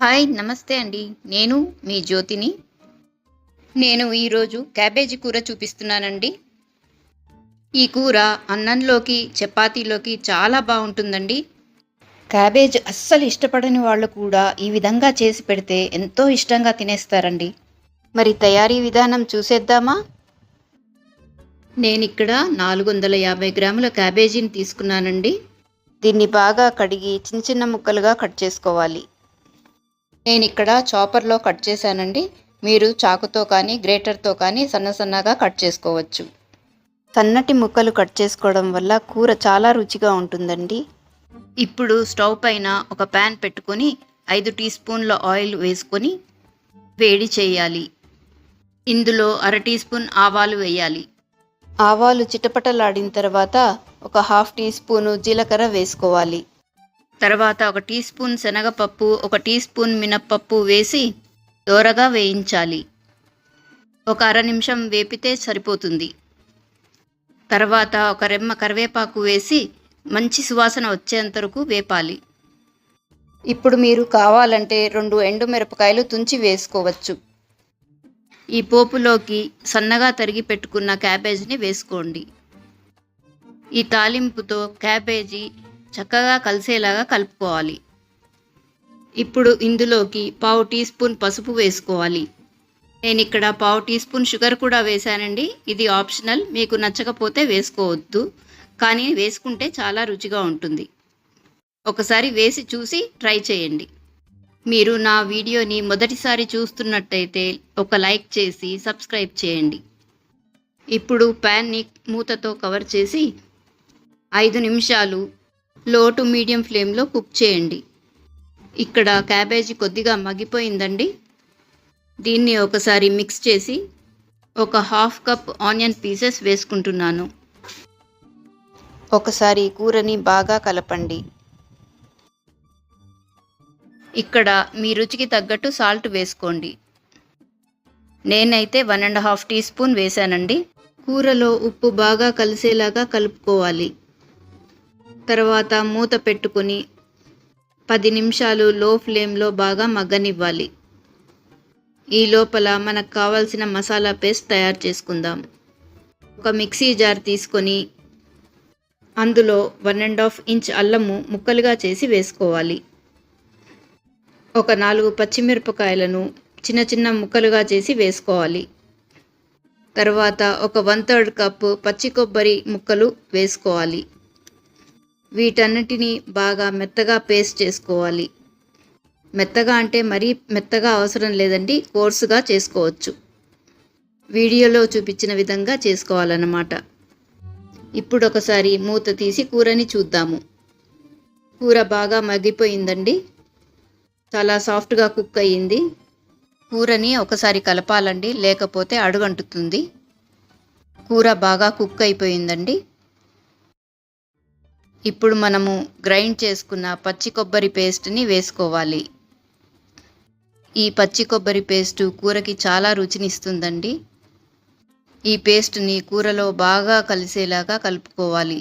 Hi నమస్తే అండి. నేను మీ జ్యోతిని. నేను ఈరోజు క్యాబేజీ కూర చూపిస్తున్నానండి. ఈ కూర అన్నంలోకి, చపాతీలోకి చాలా బాగుంటుందండి. క్యాబేజ్ అస్సలు ఇష్టపడని వాళ్ళు కూడా ఈ విధంగా చేసి పెడితే ఎంతో ఇష్టంగా తినేస్తారండి. మరి తయారీ విధానం చూసేద్దామా? నేనిక్కడ 450 గ్రాముల క్యాబేజీని తీసుకున్నానండి. దీన్ని బాగా కడిగి చిన్న చిన్న ముక్కలుగా కట్ చేసుకోవాలి. నేనిక్కడ చాపర్లో కట్ చేశానండి. మీరు చాకుతో కానీ గ్రేటర్తో కానీ సన్నగా కట్ చేసుకోవచ్చు. సన్నటి ముక్కలు కట్ చేసుకోవడం వల్ల కూర చాలా రుచిగా ఉంటుందండి. ఇప్పుడు స్టవ్ పైన ఒక ప్యాన్ పెట్టుకొని 5 టీ స్పూన్ల ఆయిల్ వేసుకొని వేడి చేయాలి. ఇందులో 1/2 టీ స్పూన్ ఆవాలు వేయాలి. ఆవాలు చిటపటలాడిన తర్వాత ఒక 1/2 టీ స్పూను జీలకర్ర వేసుకోవాలి. తర్వాత 1 టీ స్పూన్ శనగపప్పు, 1 టీ స్పూన్ మినప్పప్పు వేసి దోరగా వేయించాలి. ఒక అర నిమిషం వేపితే సరిపోతుంది. తర్వాత ఒక రెమ్మ కరివేపాకు వేసి మంచి సువాసన వచ్చేంత వరకు వేపాలి. ఇప్పుడు మీరు కావాలంటే 2 ఎండుమిరపకాయలు తుంచి వేసుకోవచ్చు. ఈ పోపులోకి సన్నగా తరిగి పెట్టుకున్న క్యాబేజీని వేసుకోండి. ఈ తాలింపుతో క్యాబేజీ చక్కగా కలిసేలాగా కలుపుకోవాలి. ఇప్పుడు ఇందులోకి 1/2 టీ స్పూన్ పసుపు వేసుకోవాలి. నేను ఇక్కడ 1/2 టీ స్పూన్ షుగర్ కూడా వేశానండి. ఇది ఆప్షనల్, మీకు నచ్చకపోతే వేసుకోవద్దు, కానీ వేసుకుంటే చాలా రుచిగా ఉంటుంది. ఒకసారి వేసి చూసి ట్రై చేయండి. మీరు నా వీడియోని మొదటిసారి చూస్తున్నట్టయితే ఒక లైక్ చేసి సబ్స్క్రైబ్ చేయండి. ఇప్పుడు ప్యాన్ని మూతతో కవర్ చేసి 5 నిమిషాలు లో టు మీడియం ఫ్లేమ్లో కుక్ చేయండి. ఇక్కడ క్యాబేజీ కొద్దిగా మగ్గిపోయిందండి. దీన్ని ఒకసారి మిక్స్ చేసి ఒక 1/2 కప్ ఆనియన్ పీసెస్ వేసుకుంటున్నాను. ఒకసారి కూరని బాగా కలపండి. ఇక్కడ మీ రుచికి తగ్గట్టు సాల్ట్ వేసుకోండి. నేనైతే 1.5 టీ స్పూన్ వేశానండి. కూరలో ఉప్పు బాగా కలిసేలాగా కలుపుకోవాలి. తర్వాత మూత పెట్టుకుని 10 నిమిషాలు లో ఫ్లేమ్లో బాగా మగ్గనివ్వాలి. ఈ లోపల మనకు కావాల్సిన మసాలా పేస్ట్ తయారు చేసుకుందాం. ఒక మిక్సీ జార్ తీసుకొని అందులో 1.5 ఇంచ్ అల్లము ముక్కలుగా చేసి వేసుకోవాలి. ఒక 4 పచ్చిమిరపకాయలను చిన్న చిన్న ముక్కలుగా చేసి వేసుకోవాలి. తర్వాత ఒక 1/3 కప్పు పచ్చి కొబ్బరి ముక్కలు వేసుకోవాలి. వీటన్నిటిని బాగా మెత్తగా పేస్ట్ చేసుకోవాలి. మెత్తగా అంటే మరీ మెత్తగా అవసరం లేదండి, కోర్సుగా చేసుకోవచ్చు. వీడియోలో చూపించిన విధంగా చేసుకోవాలన్నమాట. ఇప్పుడు ఒకసారి మూత తీసి కూరని చూద్దాము. కూర బాగా మగ్గిపోయిందండి. చాలా సాఫ్ట్గా కుక్ అయ్యింది. కూరని ఒకసారి కలపాలండి, లేకపోతే అడుగంటుతుంది. కూర బాగా కుక్ అయిపోయిందండి. ఇప్పుడు మనము గ్రైండ్ చేసుకున్న పచ్చి కొబ్బరి పేస్ట్ని వేసుకోవాలి. ఈ పచ్చి కొబ్బరి పేస్టు కూరకి చాలా రుచినిస్తుందండి. ఈ పేస్ట్ని కూరలో బాగా కలిసేలాగా కలుపుకోవాలి.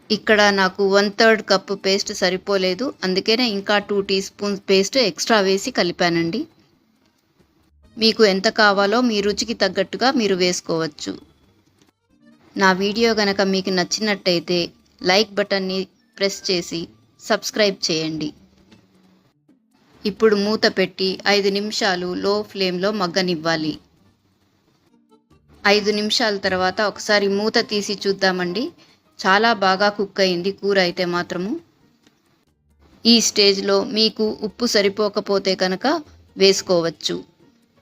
ఇక్కడ నాకు 1/3 కప్పు పేస్ట్ సరిపోలేదు, అందుకనే ఇంకా 2 టీ స్పూన్స్ పేస్ట్ ఎక్స్ట్రా వేసి కలిపానండి. మీకు ఎంత కావాలో మీ రుచికి తగ్గట్టుగా మీరు వేసుకోవచ్చు. నా వీడియో గనక మీకు నచ్చినట్టయితే లైక్ బటన్ని ప్రెస్ చేసి సబ్స్క్రైబ్ చేయండి. ఇప్పుడు మూత పెట్టి 5 నిమిషాలు లో ఫ్లేమ్లో మగ్గనివ్వాలి. 5 నిమిషాల తర్వాత ఒకసారి మూత తీసి చూద్దామండి. చాలా బాగా కుక్ అయింది కూర అయితే మాత్రము. ఈ స్టేజ్లో మీకు ఉప్పు సరిపోకపోతే కనుక వేసుకోవచ్చు.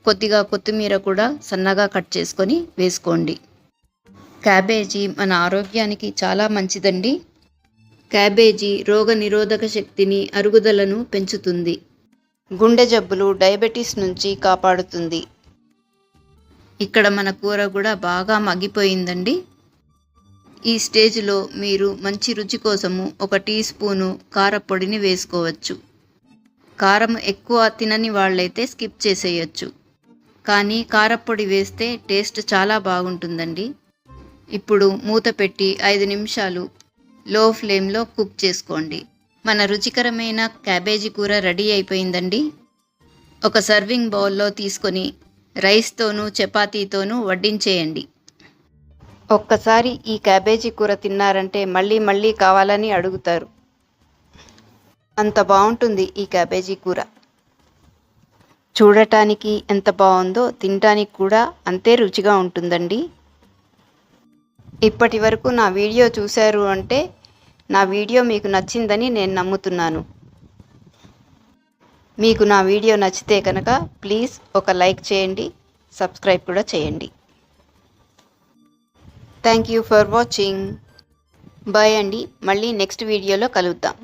కొద్దిగా కొత్తిమీర కూడా సన్నగా కట్ చేసుకొని వేసుకోండి. క్యాబేజీ మన ఆరోగ్యానికి చాలా మంచిదండి. క్యాబేజీ రోగనిరోధక శక్తిని, అరుగుదలను పెంచుతుంది. గుండె జబ్బులు, డయాబెటీస్ నుంచి కాపాడుతుంది. ఇక్కడ మన కూర కూడా బాగా మగ్గిపోయిందండి. ఈ స్టేజ్లో మీరు మంచి రుచి కోసము 1 టీ స్పూను కారపొడిని వేసుకోవచ్చు. కారం ఎక్కువ తినని వాళ్ళైతే స్కిప్ చేసేయచ్చు, కానీ కారపొడి వేస్తే టేస్ట్ చాలా బాగుంటుందండి. ఇప్పుడు మూత పెట్టి 5 నిమిషాలు లో ఫ్లేమ్లో కుక్ చేసుకోండి. మన రుచికరమైన క్యాబేజీ కూర రెడీ అయిపోయిందండి. ఒక సర్వింగ్ బౌల్లో తీసుకొని రైస్తోనూ చపాతీతోనూ వడ్డించేయండి. ఒక్కసారి ఈ క్యాబేజీ కూర తిన్నారంటే మళ్ళీ మళ్ళీ కావాలని అడుగుతారు. అంత బాగుంటుంది ఈ క్యాబేజీ కూర. చూడటానికి ఎంత బాగుందో తినటానికి కూడా అంతే రుచిగా ఉంటుందండి. ఇప్పటి వరకు నా వీడియో చూశారు అంటే నా వీడియో మీకు నచ్చిందని నేను నమ్ముతున్నాను. మీకు నా వీడియో నచ్చితే కనుక ప్లీజ్ ఒక లైక్ చేయండి, సబ్స్క్రైబ్ కూడా చేయండి. Thank you for watching. Bye అండి. మళ్ళీ నెక్స్ట్ వీడియోలో కలుద్దాం.